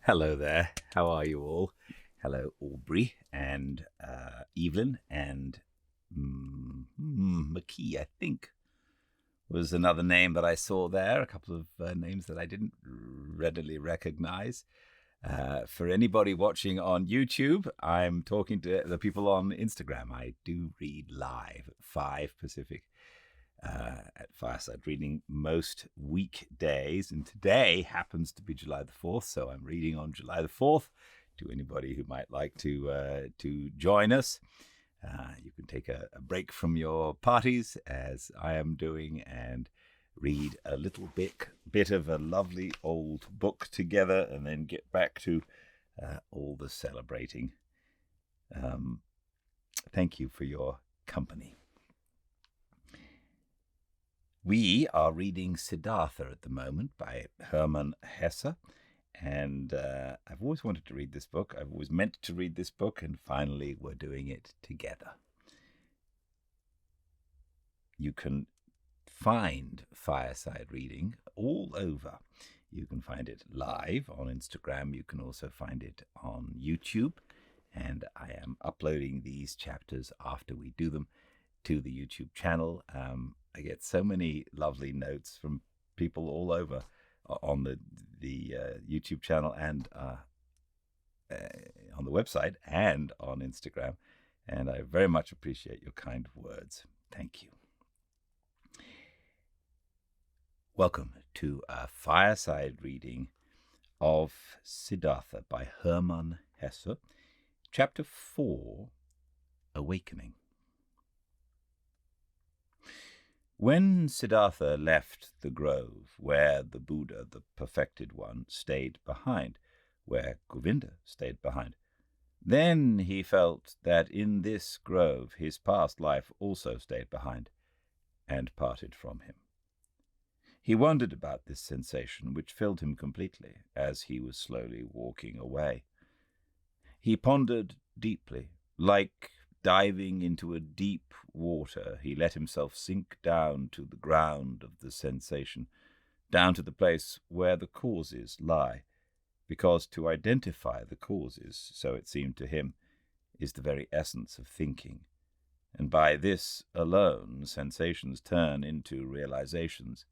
Hello there. How are you all? Hello, Aubrey and Evelyn and McKee, I think, was another name that I saw there. A couple of names that I didn't readily recognize. For anybody watching on YouTube, I'm talking to the people on Instagram. I do read live at 5 Pacific at Fireside Reading most weekdays, and today happens to be July the 4th, so I'm reading on July the 4th. To anybody who might like to join us, you can take a break from your parties, as I am doing, and read a little bit of a lovely old book together, and then get back to all the celebrating. Thank you for your company. We are reading Siddhartha at the moment by Hermann Hesse, and I've always wanted to read this book. I've always meant to read this book, and finally we're doing it together. You can find Fireside Reading all over. You can find it live on Instagram. You can also find it on YouTube, and I am uploading these chapters after we do them to the YouTube channel. I get so many lovely notes from people all over on the YouTube channel and on the website and on Instagram, and I very much appreciate your kind words. Thank you. Welcome to a Fireside Reading of Siddhartha by Hermann Hesse, Chapter 4, Awakening. When Siddhartha left the grove where the Buddha, the perfected one, stayed behind, where Govinda stayed behind, then he felt that in this grove his past life also stayed behind and parted from him. He wondered about this sensation which filled him completely as he was slowly walking away. He pondered deeply, like diving into a deep water. He let himself sink down to the ground of the sensation, down to the place where the causes lie, because to identify the causes, so it seemed to him, is the very essence of thinking, and by this alone sensations turn into realizations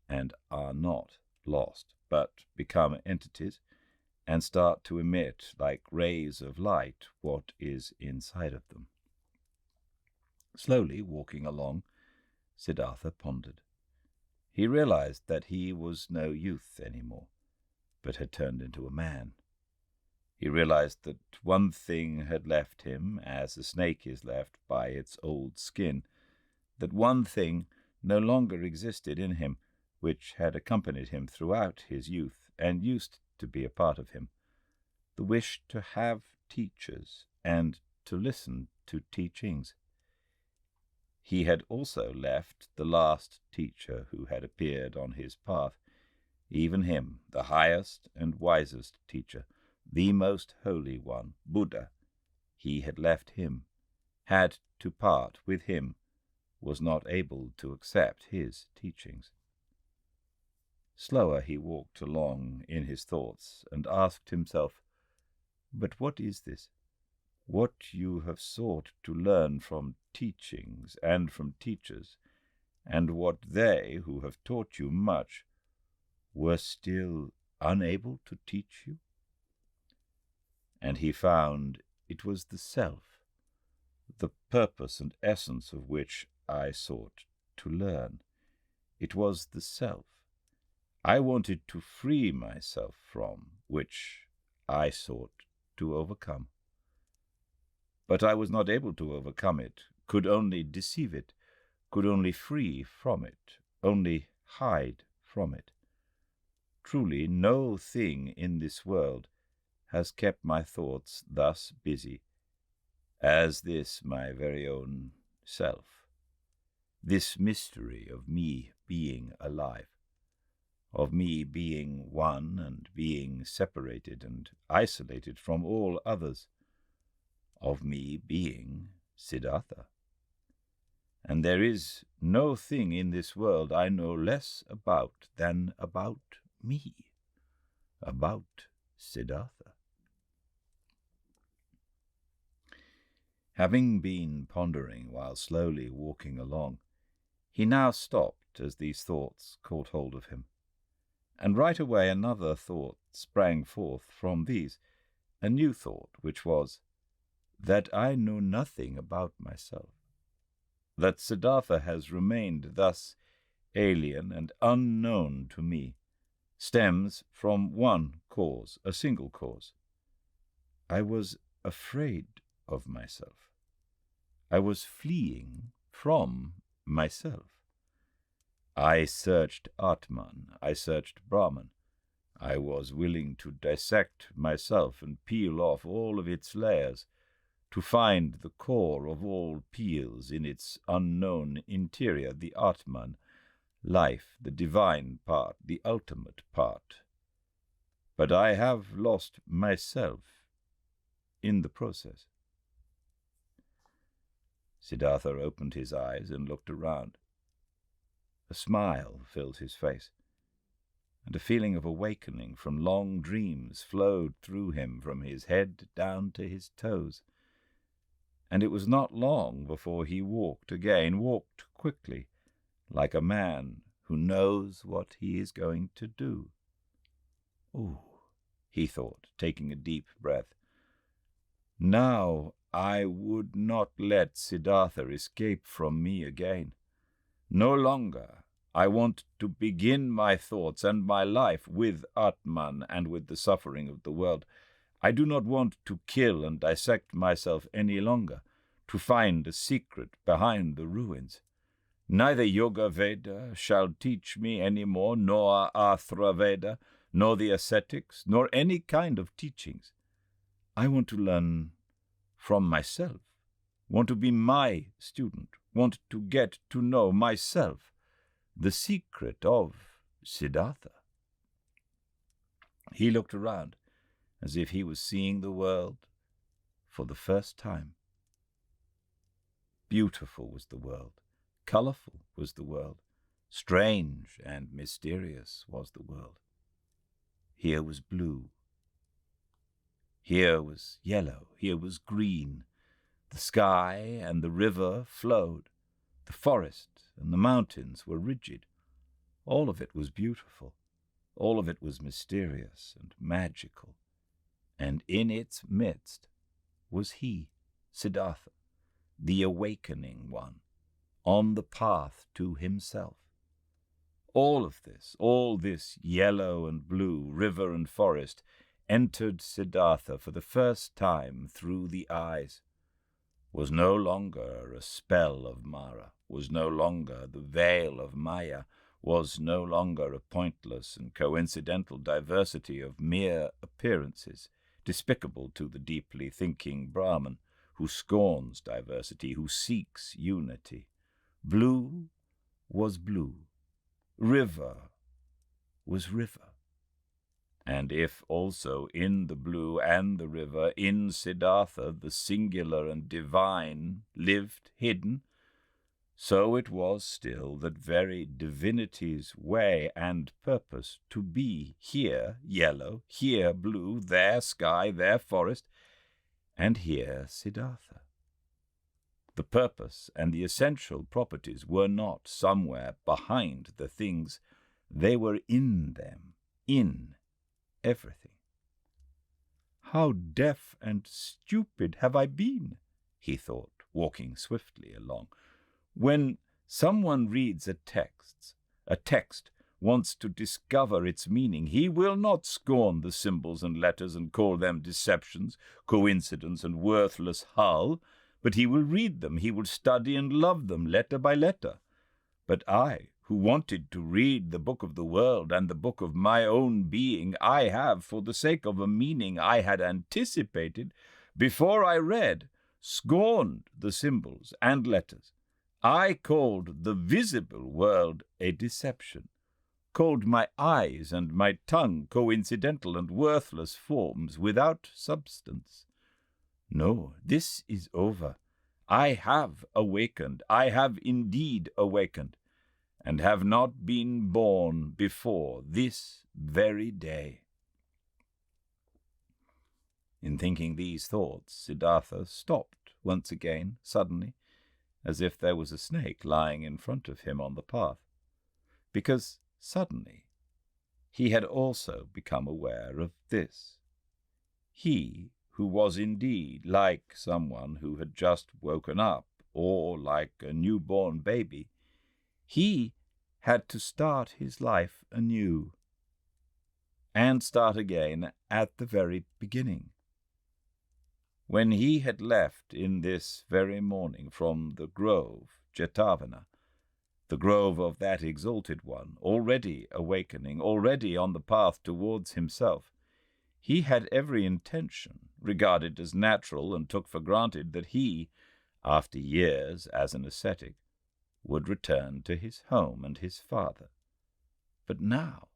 and are not lost, but become entities and start to emit, like rays of light, what is inside of them. Slowly walking along, Siddhartha pondered. He realized that he was no youth any more, but had turned into a man. He realized that one thing had left him, as a snake is left by its old skin, that one thing no longer existed in him, which had accompanied him throughout his youth and used to be a part of him, the wish to have teachers and to listen to teachings. He had also left the last teacher who had appeared on his path, even him, the highest and wisest teacher, the most holy one, Buddha. He had left him, had to part with him, was not able to accept his teachings. Slower he walked along in his thoughts and asked himself, "But what is this? What you have sought to learn from teachings and from teachers, and what they, who have taught you much, were still unable to teach you?" And he found it was the self, the purpose and essence of which I sought to learn. It was the self I wanted to free myself from, which I sought to overcome. But I was not able to overcome it, could only deceive it, could only free from it, only hide from it. Truly, no thing in this world has kept my thoughts thus busy as this my very own self, this mystery of me being alive, of me being one and being separated and isolated from all others, of me being Siddhartha. And there is no thing in this world I know less about than about me, about Siddhartha. Having been pondering while slowly walking along, he now stopped as these thoughts caught hold of him. And right away another thought sprang forth from these, a new thought, which was, that I know nothing about myself, that Siddhartha has remained thus alien and unknown to me, stems from one cause, a single cause. I was afraid of myself. I was fleeing from myself. I searched Atman, I searched Brahman. I was willing to dissect myself and peel off all of its layers, to find the core of all peels in its unknown interior, the Atman, life, the divine part, the ultimate part. But I have lost myself in the process. Siddhartha opened his eyes and looked around. A smile filled his face, and a feeling of awakening from long dreams flowed through him from his head down to his toes. And it was not long before he walked again, walked quickly, like a man who knows what he is going to do. "Ooh," he thought, taking a deep breath. "Now I would not let Siddhartha escape from me again. No longer. I want to begin my thoughts and my life with Atman and with the suffering of the world. I do not want to kill and dissect myself any longer, to find a secret behind the ruins. Neither Yoga Veda shall teach me any more, nor Athra Veda, nor the ascetics, nor any kind of teachings. I want to learn from myself, want to be my student, want to get to know myself, the secret of Siddhartha." He looked around as if he was seeing the world for the first time. Beautiful was the world, colorful was the world, strange and mysterious was the world. Here was blue, here was yellow, here was green. The sky and the river flowed, the forest and the mountains were rigid. All of it was beautiful, all of it was mysterious and magical, and in its midst was he, Siddhartha, the awakening one, on the path to himself. All of this, all this yellow and blue, river and forest, entered Siddhartha for the first time through the eyes, was no longer a spell of Mara, was no longer the veil of Maya, was no longer a pointless and coincidental diversity of mere appearances, despicable to the deeply thinking Brahman, who scorns diversity, who seeks unity. Blue was blue, river was river. And if also in the blue and the river, in Siddhartha, the singular and divine lived hidden, so it was still that very divinity's way and purpose to be here yellow, here blue, there sky, there forest, and here Siddhartha. The purpose and the essential properties were not somewhere behind the things, they were in them, in everything. "How deaf and stupid have I been," he thought, walking swiftly along. "When someone reads a text wants to discover its meaning, he will not scorn the symbols and letters and call them deceptions, coincidence, and worthless hull, but he will read them, he will study and love them letter by letter. But I, who wanted to read the book of the world and the book of my own being, I have, for the sake of a meaning I had anticipated, before I read, scorned the symbols and letters. I called the visible world a deception, called my eyes and my tongue coincidental and worthless forms without substance. No, this is over. I have awakened, I have indeed awakened, and have not been born before this very day." In thinking these thoughts, Siddhartha stopped once again, suddenly, as if there was a snake lying in front of him on the path, because suddenly he had also become aware of this. He, who was indeed like someone who had just woken up, or like a newborn baby, he had to start his life anew, and start again at the very beginning. When he had left in this very morning from the grove, Jetavana, the grove of that exalted one, already awakening, already on the path towards himself, he had every intention, regarded as natural and took for granted, that he, after years as an ascetic, would return to his home and his father. But now,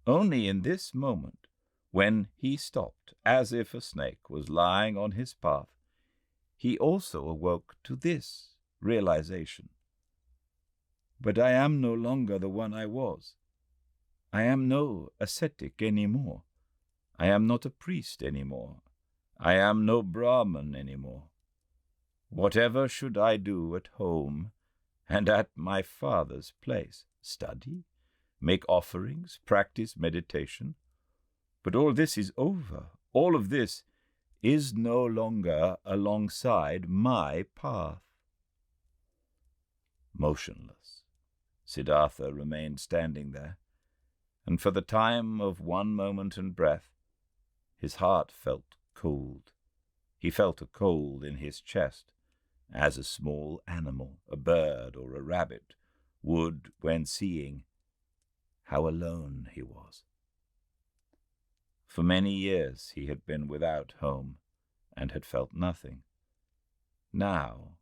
only in this moment, when he stopped, as if a snake was lying on his path, he also awoke to this realization. But I am no longer the one I was. I am no ascetic any more. I am not a priest any more. I am no Brahmin any more. Whatever should I do at home and at my father's place? Study? Make offerings? Practice meditation? But all this is over. All of this is no longer alongside my path. Motionless, Siddhartha remained standing there, and for the time of one moment and breath, his heart felt cold. He felt a cold in his chest, as a small animal, a bird or a rabbit, would when seeing how alone he was. For many years he had been without home and had felt nothing. Now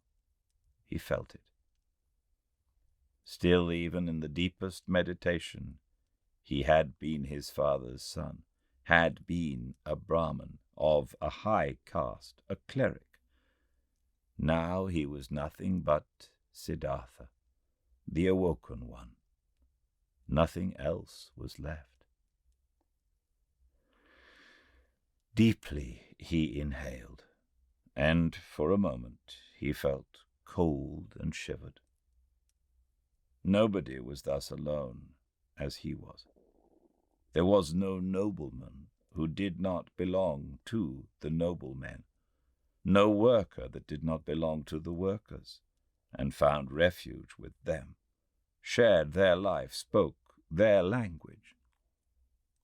he felt it. Still, even in the deepest meditation, he had been his father's son, had been a Brahmin of a high caste, a cleric. Now he was nothing but Siddhartha, the awoken one. Nothing else was left. Deeply he inhaled, and for a moment he felt cold and shivered. Nobody was thus alone as he was. There was no nobleman who did not belong to the noblemen, no worker that did not belong to the workers, and found refuge with them, shared their life, spoke their language.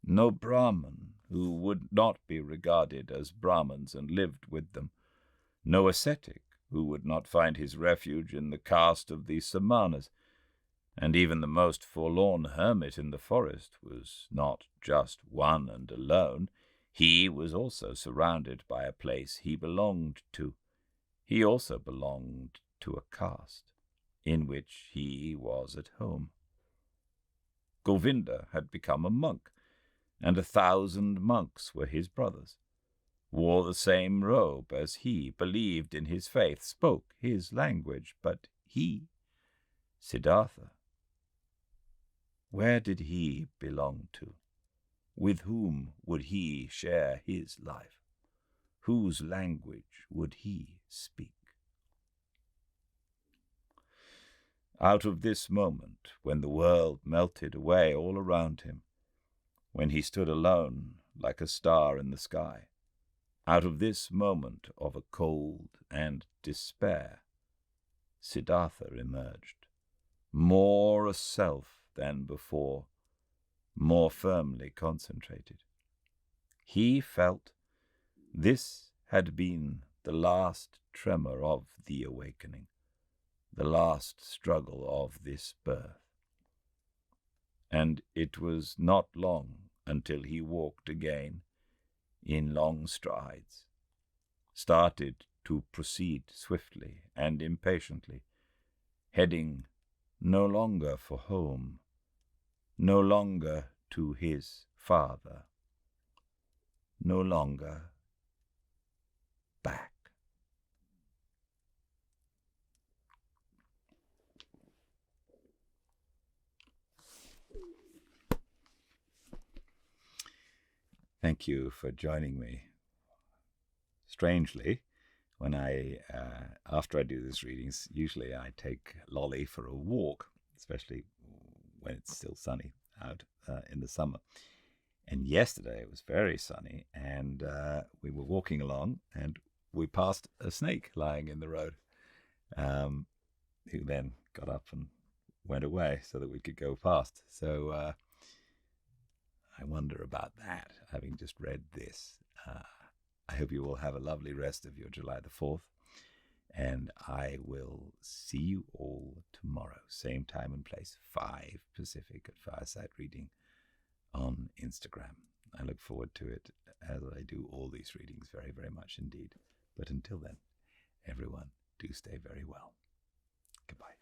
No Brahmin who would not be regarded as Brahmins and lived with them, no ascetic who would not find his refuge in the caste of the Samanas, and even the most forlorn hermit in the forest was not just one and alone. He was also surrounded by a place he belonged to. He also belonged to a caste in which he was at home. Govinda had become a monk, and 1,000 monks were his brothers, wore the same robe as he, believed in his faith, spoke his language, but he, Siddhartha, where did he belong to? With whom would he share his life? Whose language would he speak? Out of this moment, when the world melted away all around him, when he stood alone like a star in the sky, out of this moment of a cold and despair, Siddhartha emerged, more a self than before, more firmly concentrated. He felt this had been the last tremor of the awakening, the last struggle of this birth. And it was not long until he walked again in long strides, started to proceed swiftly and impatiently, heading no longer for home, no longer to his father, no longer back. Thank you for joining me strangely, when after I do these readings, usually I take Lolly for a walk, especially when it's still sunny out in the summer. And yesterday it was very sunny, and we were walking along, and we passed a snake lying in the road, who then got up and went away so that we could go past. So I wonder about that, having just read this. I hope you all have a lovely rest of your July the 4th, and I will see you all tomorrow, same time and place, 5 Pacific at Fireside Reading on Instagram. I look forward to it, as I do all these readings, very, very much indeed. But until then, everyone, do stay very well. Goodbye.